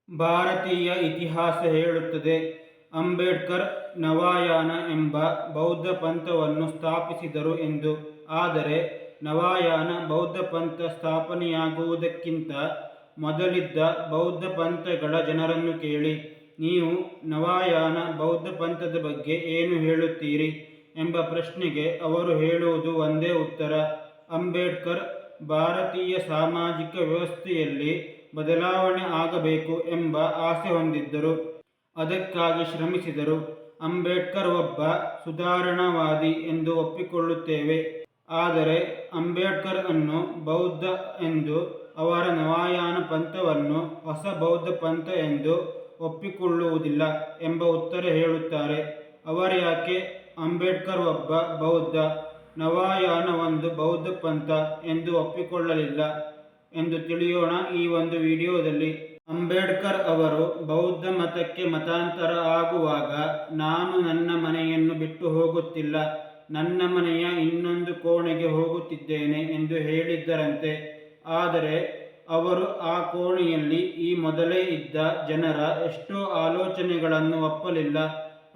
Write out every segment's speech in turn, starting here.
ಭಾರತೀಯ ಇತಿಹಾಸ ಹೇಳುತ್ತದೆ, ಅಂಬೇಡ್ಕರ್ ನವಯಾನ ಎಂಬ ಬೌದ್ಧ ಪಂಥವನ್ನು ಸ್ಥಾಪಿಸಿದರು ಎಂದು. ಆದರೆ ನವಯಾನ ಬೌದ್ಧ ಪಂಥ ಸ್ಥಾಪನೆಯಾಗುವುದಕ್ಕಿಂತ ಮೊದಲಿದ್ದ ಬೌದ್ಧ ಪಂಥಗಳ ಜನರನ್ನು ಕೇಳಿ, ನೀವು ನವಯಾನ ಬೌದ್ಧ ಪಂಥದ ಬಗ್ಗೆ ಏನು ಹೇಳುತ್ತೀರಿ ಎಂಬ ಪ್ರಶ್ನೆಗೆ ಅವರು ಹೇಳುವುದು ಒಂದೇ ಉತ್ತರ. ಅಂಬೇಡ್ಕರ್ ಭಾರತೀಯ ಸಾಮಾಜಿಕ ವ್ಯವಸ್ಥೆಯಲ್ಲಿ ಬದಲಾವಣೆ ಆಗಬೇಕು ಎಂಬ ಆಸೆ ಹೊಂದಿದ್ದರು. ಅದಕ್ಕಾಗಿ ಶ್ರಮಿಸಿದರು. ಅಂಬೇಡ್ಕರ್ ಒಬ್ಬ ಸುಧಾರಣಾವಾದಿ ಎಂದು ಒಪ್ಪಿಕೊಳ್ಳುತ್ತೇವೆ. ಆದರೆ ಅಂಬೇಡ್ಕರ್ ಅನ್ನು ಬೌದ್ಧ ಎಂದು, ಅವರ ನವಯಾನ ಪಂಥವನ್ನು ಹೊಸ ಬೌದ್ಧ ಪಂಥ ಎಂದು ಒಪ್ಪಿಕೊಳ್ಳುವುದಿಲ್ಲ ಎಂಬ ಉತ್ತರ ಹೇಳುತ್ತಾರೆ. ಅವರ್ಯಾಕೆ ಅಂಬೇಡ್ಕರ್ ಒಬ್ಬ ಬೌದ್ಧ, ನವಯಾನ ಒಂದು ಬೌದ್ಧ ಪಂಥ ಎಂದು ಒಪ್ಪಿಕೊಳ್ಳಲಿಲ್ಲ ಎಂದು ತಿಳಿಯೋಣ ಈ ಒಂದು ವಿಡಿಯೋದಲ್ಲಿ. ಅಂಬೇಡ್ಕರ್ ಅವರು ಬೌದ್ಧ ಮತಕ್ಕೆ ಮತಾಂತರ ಆಗುವಾಗ, ನಾನು ನನ್ನ ಮನೆಯನ್ನು ಬಿಟ್ಟು ಹೋಗುತ್ತಿಲ್ಲ, ನನ್ನ ಮನೆಯ ಇನ್ನೊಂದು ಕೋಣೆಗೆ ಹೋಗುತ್ತಿದ್ದೇನೆ ಎಂದು ಹೇಳಿದ್ದರಂತೆ. ಆದರೆ ಅವರು ಆ ಕೋಣೆಯಲ್ಲಿ ಈ ಮೊದಲೇ ಇದ್ದ ಜನರ ಎಷ್ಟೋ ಆಲೋಚನೆಗಳನ್ನು ಒಪ್ಪಲಿಲ್ಲ.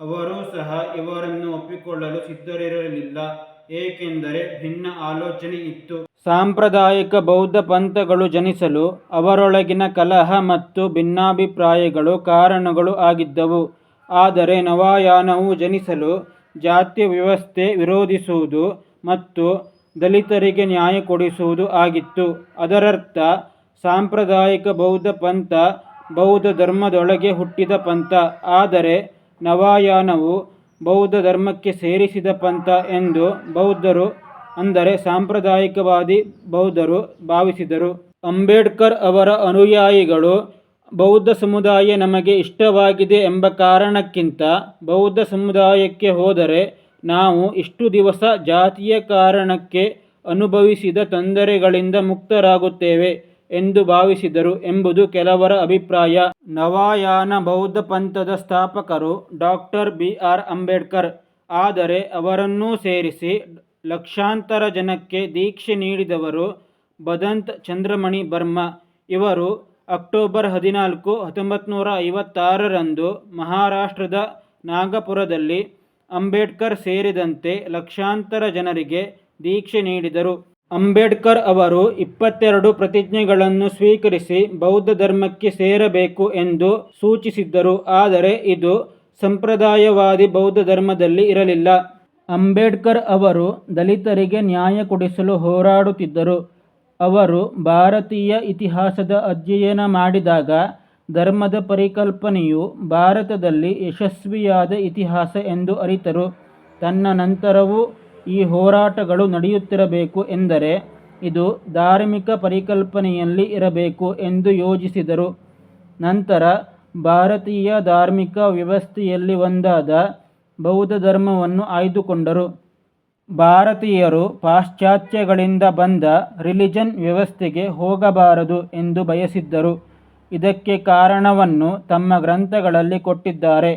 ಅವರೂ ಸಹ ಇವರನ್ನು ಒಪ್ಪಿಕೊಳ್ಳಲು ಸಿದ್ಧರಿರಲಿಲ್ಲ, ಏಕೆಂದರೆ ಭಿನ್ನ ಆಲೋಚನೆ ಇತ್ತು. ಸಾಂಪ್ರದಾಯಿಕ ಬೌದ್ಧ ಪಂಥಗಳು ಜನಿಸಲು ಅವರೊಳಗಿನ ಕಲಹ ಮತ್ತು ಭಿನ್ನಾಭಿಪ್ರಾಯಗಳು ಕಾರಣಗಳು ಆಗಿದ್ದವು. ಆದರೆ ನವಯಾನವು ಜನಿಸಲು ಜಾತಿ ವ್ಯವಸ್ಥೆ ವಿರೋಧಿಸುವುದು ಮತ್ತು ದಲಿತರಿಗೆ ನ್ಯಾಯ ಕೊಡಿಸುವುದು ಆಗಿತ್ತು. ಅದರರ್ಥ ಸಾಂಪ್ರದಾಯಿಕ ಬೌದ್ಧ ಪಂಥ ಬೌದ್ಧ ಧರ್ಮದೊಳಗೆ ಹುಟ್ಟಿದ ಪಂಥ, ಆದರೆ ನವಯಾನವು ಬೌದ್ಧ ಧರ್ಮಕ್ಕೆ ಸೇರಿಸಿದ ಪಂಥ ಎಂದು ಬೌದ್ಧರು, ಅಂದರೆ ಸಾಂಪ್ರದಾಯಿಕವಾದಿ ಬೌದ್ಧರು ಭಾವಿಸಿದರು. ಅಂಬೇಡ್ಕರ್ ಅವರ ಅನುಯಾಯಿಗಳು ಬೌದ್ಧ ಸಮುದಾಯ ನಮಗೆ ಇಷ್ಟವಾಗಿದೆ ಎಂಬ ಕಾರಣಕ್ಕಿಂತ, ಬೌದ್ಧ ಸಮುದಾಯಕ್ಕೆ ಹೋದರೆ ನಾವು ಇಷ್ಟು ದಿವಸ ಜಾತಿಯ ಕಾರಣಕ್ಕೆ ಅನುಭವಿಸಿದ ತೊಂದರೆಗಳಿಂದ ಮುಕ್ತರಾಗುತ್ತೇವೆ ಎಂದು ಭಾವಿಸಿದರು ಎಂಬುದು ಕೆಲವರ ಅಭಿಪ್ರಾಯ. ನವಯಾನ ಬೌದ್ಧ ಪಂಥದ ಸ್ಥಾಪಕರು ಡಾಕ್ಟರ್ ಬಿ.ಆರ್. ಅಂಬೇಡ್ಕರ್. ಆದರೆ ಅವರನ್ನೂ ಸೇರಿಸಿ ಲಕ್ಷಾಂತರ ಜನಕ್ಕೆ ದೀಕ್ಷೆ ನೀಡಿದವರು ಭದಂತ್ ಚಂದ್ರಮಣಿ ಬರ್ಮಾ. ಇವರು ಅಕ್ಟೋಬರ್ 14, 1956ರಂದು ಮಹಾರಾಷ್ಟ್ರದ ನಾಗಪುರದಲ್ಲಿ ಅಂಬೇಡ್ಕರ್ ಸೇರಿದಂತೆ ಲಕ್ಷಾಂತರ ಜನರಿಗೆ ದೀಕ್ಷೆ ನೀಡಿದರು. ಅಂಬೇಡ್ಕರ್ ಅವರು 22 ಪ್ರತಿಜ್ಞೆಗಳನ್ನು ಸ್ವೀಕರಿಸಿ ಬೌದ್ಧ ಧರ್ಮಕ್ಕೆ ಸೇರಬೇಕು ಎಂದು ಸೂಚಿಸಿದ್ದರು. ಆದರೆ ಇದು ಸಂಪ್ರದಾಯವಾದಿ ಬೌದ್ಧ ಧರ್ಮದಲ್ಲಿ ಇರಲಿಲ್ಲ. ಅಂಬೇಡ್ಕರ್ ಅವರು ದಲಿತರಿಗೆ ನ್ಯಾಯ ಕೊಡಿಸಲು ಹೋರಾಡುತ್ತಿದ್ದರು. ಅವರು ಭಾರತೀಯ ಇತಿಹಾಸದ ಅಧ್ಯಯನ ಮಾಡಿದಾಗ, ಧರ್ಮದ ಪರಿಕಲ್ಪನೆಯು ಭಾರತದಲ್ಲಿ ಯಶಸ್ವಿಯಾದ ಇತಿಹಾಸ ಎಂದು ಅರಿತರು. ತನ್ನ ನಂತರವೂ ಈ ಹೋರಾಟಗಳು ನಡೆಯುತ್ತಿರಬೇಕು ಎಂದರೆ ಇದು ಧಾರ್ಮಿಕ ಪರಿಕಲ್ಪನೆಯಲ್ಲಿ ಇರಬೇಕು ಎಂದು ಯೋಜಿಸಿದರು. ನಂತರ ಭಾರತೀಯ ಧಾರ್ಮಿಕ ವ್ಯವಸ್ಥೆಯಲ್ಲಿ ಒಂದಾದ ಬೌದ್ಧ ಧರ್ಮವನ್ನು ಆಯ್ದುಕೊಂಡರು. ಭಾರತೀಯರು ಪಾಶ್ಚಾತ್ಯಗಳಿಂದ ಬಂದ ರಿಲಿಜನ್ ವ್ಯವಸ್ಥೆಗೆ ಹೋಗಬಾರದು ಎಂದು ಬಯಸಿದ್ದರು. ಇದಕ್ಕೆ ಕಾರಣವನ್ನು ತಮ್ಮ ಗ್ರಂಥಗಳಲ್ಲಿ ಕೊಟ್ಟಿದ್ದಾರೆ.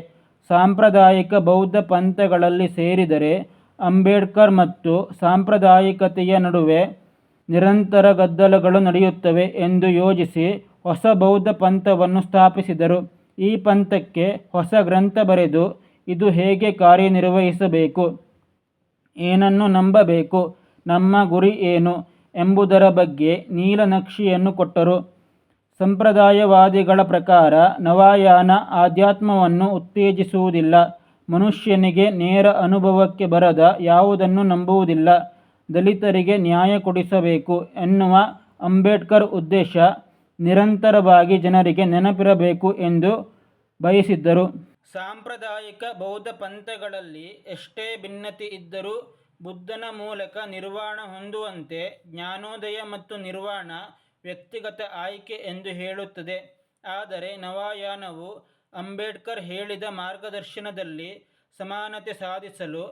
ಸಾಂಪ್ರದಾಯಿಕ ಬೌದ್ಧ ಪಂಥಗಳಲ್ಲಿ ಸೇರಿದರೆ ಅಂಬೇಡ್ಕರ್ ಮತ್ತು ಸಾಂಪ್ರದಾಯಿಕತೆಯ ನಡುವೆ ನಿರಂತರ ಗದ್ದಲಗಳು ನಡೆಯುತ್ತವೆ ಎಂದು ಯೋಜಿಸಿ ಹೊಸ ಬೌದ್ಧ ಪಂಥವನ್ನು ಸ್ಥಾಪಿಸಿದರು. ಈ ಪಂಥಕ್ಕೆ ಹೊಸ ಗ್ರಂಥ ಬರೆದು ಇದು ಹೇಗೆ ಕಾರ್ಯನಿರ್ವಹಿಸಬೇಕು, ಏನನ್ನು ನಂಬಬೇಕು, ನಮ್ಮ ಗುರಿ ಏನು ಎಂಬುದರ ಬಗ್ಗೆ ನೀಲನಕ್ಷೆಯನ್ನು ಕೊಟ್ಟರು. ಸಂಪ್ರದಾಯವಾದಿಗಳ ಪ್ರಕಾರ ನವಯಾನ ಆಧ್ಯಾತ್ಮವನ್ನು ಉತ್ತೇಜಿಸುವುದಿಲ್ಲ, ಮನುಷ್ಯನಿಗೆ ನೇರ ಅನುಭವಕ್ಕೆ ಬರದ ಯಾವುದನ್ನು ನಂಬುವುದಿಲ್ಲ, ದಲಿತರಿಗೆ ನ್ಯಾಯ ಕೊಡಿಸಬೇಕು ಎನ್ನುವ ಅಂಬೇಡ್ಕರ್ ಉದ್ದೇಶ ನಿರಂತರವಾಗಿ ಜನರಿಗೆ ನೆನಪಿರಬೇಕು ಎಂದು ಬಯಸಿದ್ದರು. ಸಾಂಪ್ರದಾಯಿಕ ಬೌದ್ಧ ಪಂಥಗಳಲ್ಲಿ ಎಷ್ಟೇ ಭಿನ್ನತೆ ಇದ್ದರೂ ಬುದ್ಧನ ಮೂಲಕ ನಿರ್ವಾಣ ಹೊಂದುವಂತೆ ಜ್ಞಾನೋದಯ ಮತ್ತು ನಿರ್ವಾಣ ವ್ಯಕ್ತಿಗತ ಆಯ್ಕೆ ಎಂದು ಹೇಳುತ್ತದೆ. ಆದರೆ ನವಯಾನವು ಅಂಬೇಡ್ಕರ್ ಹೇಳಿದ ಮಾರ್ಗದರ್ಶನದಲ್ಲಿ ಸಮಾನತೆ ಸಾಧಿಸಲು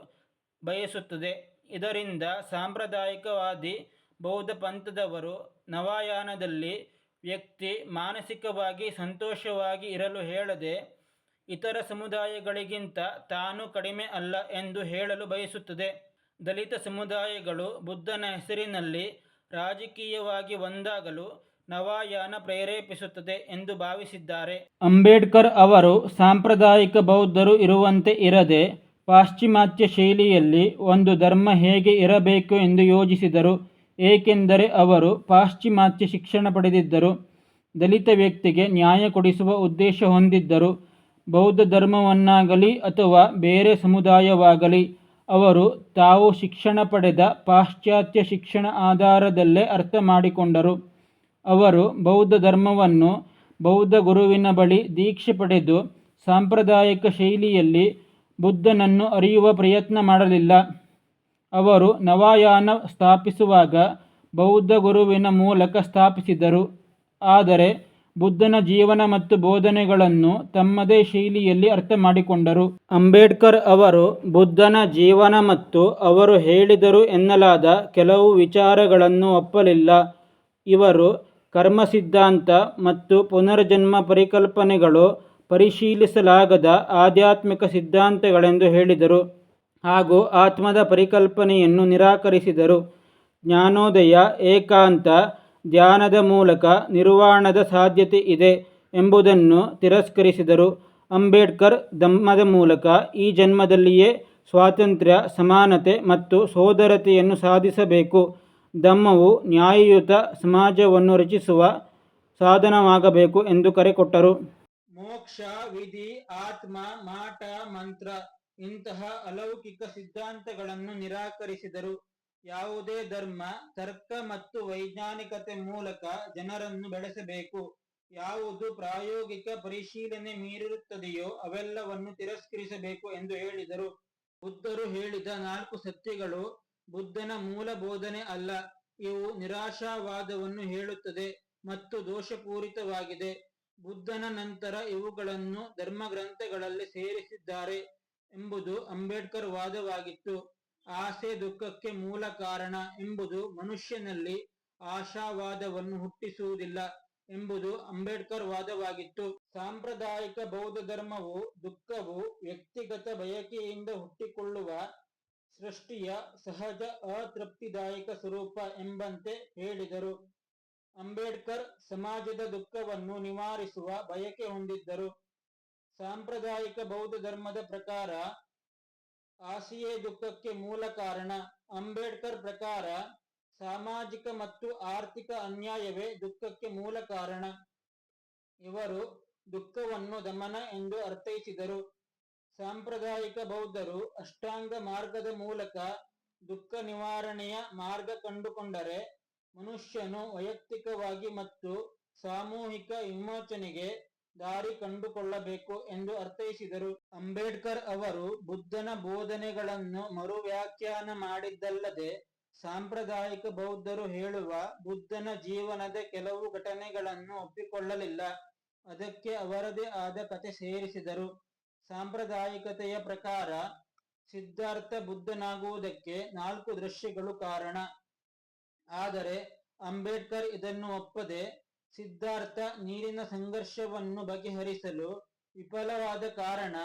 ಬಯಸುತ್ತದೆ. ಇದರಿಂದ ಸಾಂಪ್ರದಾಯಿಕವಾದಿ ಬೌದ್ಧ ಪಂಥದವರು ನವಯಾನದಲ್ಲಿ ವ್ಯಕ್ತಿ ಮಾನಸಿಕವಾಗಿ ಸಂತೋಷವಾಗಿ ಇರಲು ಹೇಳದೆ, ಇತರ ಸಮುದಾಯಗಳಿಗಿಂತ ತಾನು ಕಡಿಮೆ ಅಲ್ಲ ಎಂದು ಹೇಳಲು ಬಯಸುತ್ತದೆ. ದಲಿತ ಸಮುದಾಯಗಳು ಬುದ್ಧನ ಹೆಸರಿನಲ್ಲಿ ರಾಜಕೀಯವಾಗಿ ಒಂದಾಗಲು ನವಯಾನ ಪ್ರೇರೇಪಿಸುತ್ತದೆ ಎಂದು ಭಾವಿಸಿದ್ದಾರೆ. ಅಂಬೇಡ್ಕರ್ ಅವರು ಸಾಂಪ್ರದಾಯಿಕ ಬೌದ್ಧರು ಇರುವಂತೆ ಇರದೆ ಪಾಶ್ಚಿಮಾತ್ಯ ಶೈಲಿಯಲ್ಲಿ ಒಂದು ಧರ್ಮ ಹೇಗೆ ಇರಬೇಕು ಎಂದು ಯೋಜಿಸಿದರು. ಏಕೆಂದರೆ ಅವರು ಪಾಶ್ಚಿಮಾತ್ಯ ಶಿಕ್ಷಣ ಪಡೆದಿದ್ದರು. ದಲಿತ ವ್ಯಕ್ತಿಗೆ ನ್ಯಾಯ ಕೊಡಿಸುವ ಉದ್ದೇಶ ಹೊಂದಿದ್ದರು. ಬೌದ್ಧ ಧರ್ಮವನ್ನಾಗಲಿ ಅಥವಾ ಬೇರೆ ಸಮುದಾಯವಾಗಲಿ ಅವರು ತಾವು ಶಿಕ್ಷಣ ಪಡೆದ ಪಾಶ್ಚಾತ್ಯ ಶಿಕ್ಷಣ ಆಧಾರದಲ್ಲೇ ಅರ್ಥ ಮಾಡಿಕೊಂಡರು. ಅವರು ಬೌದ್ಧ ಧರ್ಮವನ್ನು ಬೌದ್ಧ ಗುರುವಿನ ಬಳಿ ದೀಕ್ಷೆ ಪಡೆದು ಸಾಂಪ್ರದಾಯಿಕ ಶೈಲಿಯಲ್ಲಿ ಬುದ್ಧನನ್ನು ಅರಿಯುವ ಪ್ರಯತ್ನ ಮಾಡಲಿಲ್ಲ. ಅವರು ನವಯಾನ ಸ್ಥಾಪಿಸುವಾಗ ಬೌದ್ಧ ಗುರುವಿನ ಮೂಲಕ ಸ್ಥಾಪಿಸಿದರು. ಆದರೆ ಬುದ್ಧನ ಜೀವನ ಮತ್ತು ಬೋಧನೆಗಳನ್ನು ತಮ್ಮದೇ ಶೈಲಿಯಲ್ಲಿ ಅರ್ಥ ಮಾಡಿಕೊಂಡರು. ಅಂಬೇಡ್ಕರ್ ಅವರು ಬುದ್ಧನ ಜೀವನ ಮತ್ತು ಅವರು ಹೇಳಿದರು ಎನ್ನಲಾದ ಕೆಲವು ವಿಚಾರಗಳನ್ನು ಒಪ್ಪಲಿಲ್ಲ. ಇವರು ಕರ್ಮ ಸಿದ್ಧಾಂತ ಮತ್ತು ಪುನರ್ಜನ್ಮ ಪರಿಕಲ್ಪನೆಗಳು ಪರಿಶೀಲಿಸಲಾಗದ ಆಧ್ಯಾತ್ಮಿಕ ಸಿದ್ಧಾಂತಗಳೆಂದು ಹೇಳಿದರು ಹಾಗೂ ಆತ್ಮದ ಪರಿಕಲ್ಪನೆಯನ್ನು ನಿರಾಕರಿಸಿದರು. ಜ್ಞಾನೋದಯ, ಏಕಾಂತ ಧ್ಯಾನದ ಮೂಲಕ ನಿರ್ವಾಣದ ಸಾಧ್ಯತೆ ಇದೆ ಎಂಬುದನ್ನು ತಿರಸ್ಕರಿಸಿದರು. ಅಂಬೇಡ್ಕರ್ ಧಮ್ಮದ ಮೂಲಕ ಈ ಜನ್ಮದಲ್ಲಿಯೇ ಸ್ವಾತಂತ್ರ್ಯ, ಸಮಾನತೆ ಮತ್ತು ಸೋದರತೆಯನ್ನು ಸಾಧಿಸಬೇಕು. ಧಮ್ಮವು ನ್ಯಾಯಯುತ ಸಮಾಜವನ್ನು ರಚಿಸುವ ಸಾಧನವಾಗಬೇಕು ಎಂದು ಕರೆ ಕೊಟ್ಟರು. ಮೋಕ್ಷ, ವಿಧಿ, ಆತ್ಮ, ಮಾಟ, ಮಂತ್ರ ಇಂತಹ ಅಲೌಕಿಕ ಸಿದ್ಧಾಂತಗಳನ್ನು ನಿರಾಕರಿಸಿದರು. ಯಾವುದೇ ಧರ್ಮ ತರ್ಕ ಮತ್ತು ವೈಜ್ಞಾನಿಕತೆ ಮೂಲಕ ಜನರನ್ನು ಬೆಳೆಸಬೇಕು. ಯಾವುದು ಪ್ರಾಯೋಗಿಕ ಪರಿಶೀಲನೆ ಮೀರಿರುತ್ತದೆಯೋ ಅವೆಲ್ಲವನ್ನು ತಿರಸ್ಕರಿಸಬೇಕು ಎಂದು ಹೇಳಿದರು. ಬುದ್ಧರು ಹೇಳಿದ 4 ಸತ್ಯಗಳು ಬುದ್ಧನ ಮೂಲ ಬೋಧನೆ ಅಲ್ಲ. ಇವು ನಿರಾಶಾವಾದವನ್ನು ಹೇಳುತ್ತದೆ ಮತ್ತು ದೋಷಪೂರಿತವಾಗಿದೆ. ಬುದ್ಧನ ನಂತರ ಇವುಗಳನ್ನು ಧರ್ಮಗ್ರಂಥಗಳಲ್ಲಿ ಸೇರಿಸಿದ್ದಾರೆ ಎಂಬುದು ಅಂಬೇಡ್ಕರ್ ವಾದವಾಗಿತ್ತು. ಆಸೆ ದುಃಖಕ್ಕೆ ಮೂಲ ಕಾರಣ ಎಂಬುದು ಮನುಷ್ಯನಲ್ಲಿ ಆಶಾವಾದವನ್ನು ಹುಟ್ಟಿಸುವುದಿಲ್ಲ ಎಂಬುದು ಅಂಬೇಡ್ಕರ್ ವಾದವಾಗಿತ್ತು. ಸಾಂಪ್ರದಾಯಿಕ ಬೌದ್ಧ ಧರ್ಮವು ದುಃಖವು ವ್ಯಕ್ತಿಗತ ಬಯಕೆಯಿಂದ ಹುಟ್ಟಿಕೊಳ್ಳುವ ಸೃಷ್ಟಿಯ ಸಹಜ ಅತೃಪ್ತಿದಾಯಕ ಸ್ವರೂಪ ಎಂಬಂತೆ ಹೇಳಿದರು. ಅಂಬೇಡ್ಕರ್ ಸಮಾಜದ ದುಃಖವನ್ನು ನಿವಾರಿಸುವ ಬಯಕೆ ಹೊಂದಿದ್ದರು. ಸಾಂಪ್ರದಾಯಿಕ ಬೌದ್ಧ ಧರ್ಮದ ಪ್ರಕಾರ ಆಸೆಯೇ ದುಃಖಕ್ಕೆ ಮೂಲ ಕಾರಣ. ಅಂಬೇಡ್ಕರ್ ಪ್ರಕಾರ ಸಾಮಾಜಿಕ ಮತ್ತು ಆರ್ಥಿಕ ಅನ್ಯಾಯವೇ ದುಃಖಕ್ಕೆ ಮೂಲ ಕಾರಣ. ಇವರು ದುಃಖವನ್ನು ದಮನ ಎಂದು ಅರ್ಥೈಸಿದರು. ಸಾಂಪ್ರದಾಯಿಕ ಬೌದ್ಧರು ಅಷ್ಟಾಂಗ ಮಾರ್ಗದ ಮೂಲಕ ದುಃಖ ನಿವಾರಣೆಯ ಮಾರ್ಗ ಕಂಡುಕೊಂಡರೆ ಮನುಷ್ಯನು ವೈಯಕ್ತಿಕವಾಗಿ ಮತ್ತು ಸಾಮೂಹಿಕ ವಿಮೋಚನೆಗೆ ದಾರಿ ಕಂಡುಕೊಳ್ಳಬೇಕು ಎಂದು ಅರ್ಥೈಸಿದರು. ಅಂಬೇಡ್ಕರ್ ಅವರು ಬುದ್ಧನ ಬೋಧನೆಗಳನ್ನು ಮರುವ್ಯಾಖ್ಯಾನ ಮಾಡಿದ್ದಲ್ಲದೆ ಸಾಂಪ್ರದಾಯಿಕ ಬೌದ್ಧರು ಹೇಳುವ ಬುದ್ಧನ ಜೀವನದ ಕೆಲವು ಘಟನೆಗಳನ್ನು ಒಪ್ಪಿಕೊಳ್ಳಲಿಲ್ಲ. ಅದಕ್ಕೆ ಅವರದೇ ಆದ ಕಥೆ ಸೇರಿಸಿದರು. ಸಾಂಪ್ರದಾಯಿಕತೆಯ ಪ್ರಕಾರ ಸಿದ್ಧಾರ್ಥ ಬುದ್ಧನಾಗುವುದಕ್ಕೆ 4 ದೃಶ್ಯಗಳು ಕಾರಣ. ಆದರೆ ಅಂಬೇಡ್ಕರ್ ಇದನ್ನು ಒಪ್ಪದೆ ಸಿದ್ಧಾರ್ಥ ನೀರಿನ ಸಂಘರ್ಷವನ್ನು ಬಗೆಹರಿಸಲು ವಿಫಲವಾದ ಕಾರಣ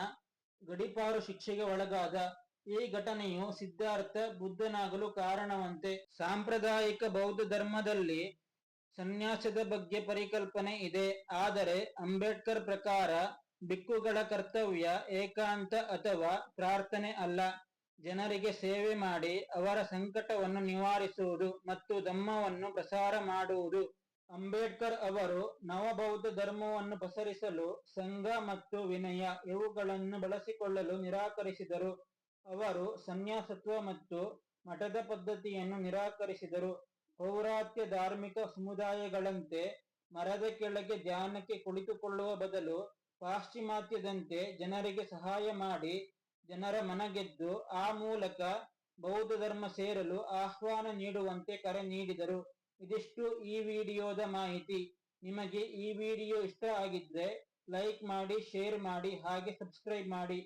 ಗಡೀಪಾರು ಶಿಕ್ಷೆಗೆ ಒಳಗಾದ. ಈ ಘಟನೆಯು ಸಿದ್ಧಾರ್ಥ ಬುದ್ಧನಾಗಲು ಕಾರಣವಂತೆ. ಸಾಂಪ್ರದಾಯಿಕ ಬೌದ್ಧ ಧರ್ಮದಲ್ಲಿ ಸನ್ಯಾಸದ ಬಗ್ಗೆ ಪರಿಕಲ್ಪನೆ ಇದೆ. ಆದರೆ ಅಂಬೇಡ್ಕರ್ ಪ್ರಕಾರ ಭಿಕ್ಕುಗಳ ಕರ್ತವ್ಯ ಏಕಾಂತ ಅಥವಾ ಪ್ರಾರ್ಥನೆ ಅಲ್ಲ, ಜನರಿಗೆ ಸೇವೆ ಮಾಡಿ ಅವರ ಸಂಕಟವನ್ನು ನಿವಾರಿಸುವುದು ಮತ್ತು ಧಮ್ಮವನ್ನು ಪ್ರಸಾರ ಮಾಡುವುದು. ಅಂಬೇಡ್ಕರ್ ಅವರು ನವಬೌದ್ಧ ಧರ್ಮವನ್ನು ಪಸರಿಸಲು ಸಂಘ ಮತ್ತು ವಿನಯ ಇವುಗಳನ್ನು ಬಳಸಿಕೊಳ್ಳಲು ನಿರಾಕರಿಸಿದರು. ಅವರು ಸನ್ಯಾಸತ್ವ ಮತ್ತು ಮಠದ ಪದ್ಧತಿಯನ್ನು ನಿರಾಕರಿಸಿದರು. ಪೌರಾತ್ಯ ಧಾರ್ಮಿಕ ಸಮುದಾಯಗಳಂತೆ ಮರದ ಕೆಳಗೆ ಧ್ಯಾನಕ್ಕೆ ಕುಳಿತುಕೊಳ್ಳುವ ಬದಲು ಪಾಶ್ಚಿಮಾತ್ಯದಂತೆ ಜನರಿಗೆ ಸಹಾಯ ಮಾಡಿ ಜನರ ಮನಗೆದ್ದು ಆ ಮೂಲಕ ಬೌದ್ಧ ಧರ್ಮ ಸೇರಲು ಆಹ್ವಾನ ನೀಡುವಂತೆ ಕರೆ ನೀಡಿದರು. ಇದಿಷ್ಟು ಈ ವಿಡಿಯೋದ ಮಾಹಿತಿ. ನಿಮಗೆ ಈ ವಿಡಿಯೋ ಇಷ್ಟ ಆಗಿದ್ರೆ ಲೈಕ್ ಮಾಡಿ, ಶೇರ್ ಮಾಡಿ, ಹಾಗೆ ಸಬ್ಸ್ಕ್ರೈಬ್ ಮಾಡಿ.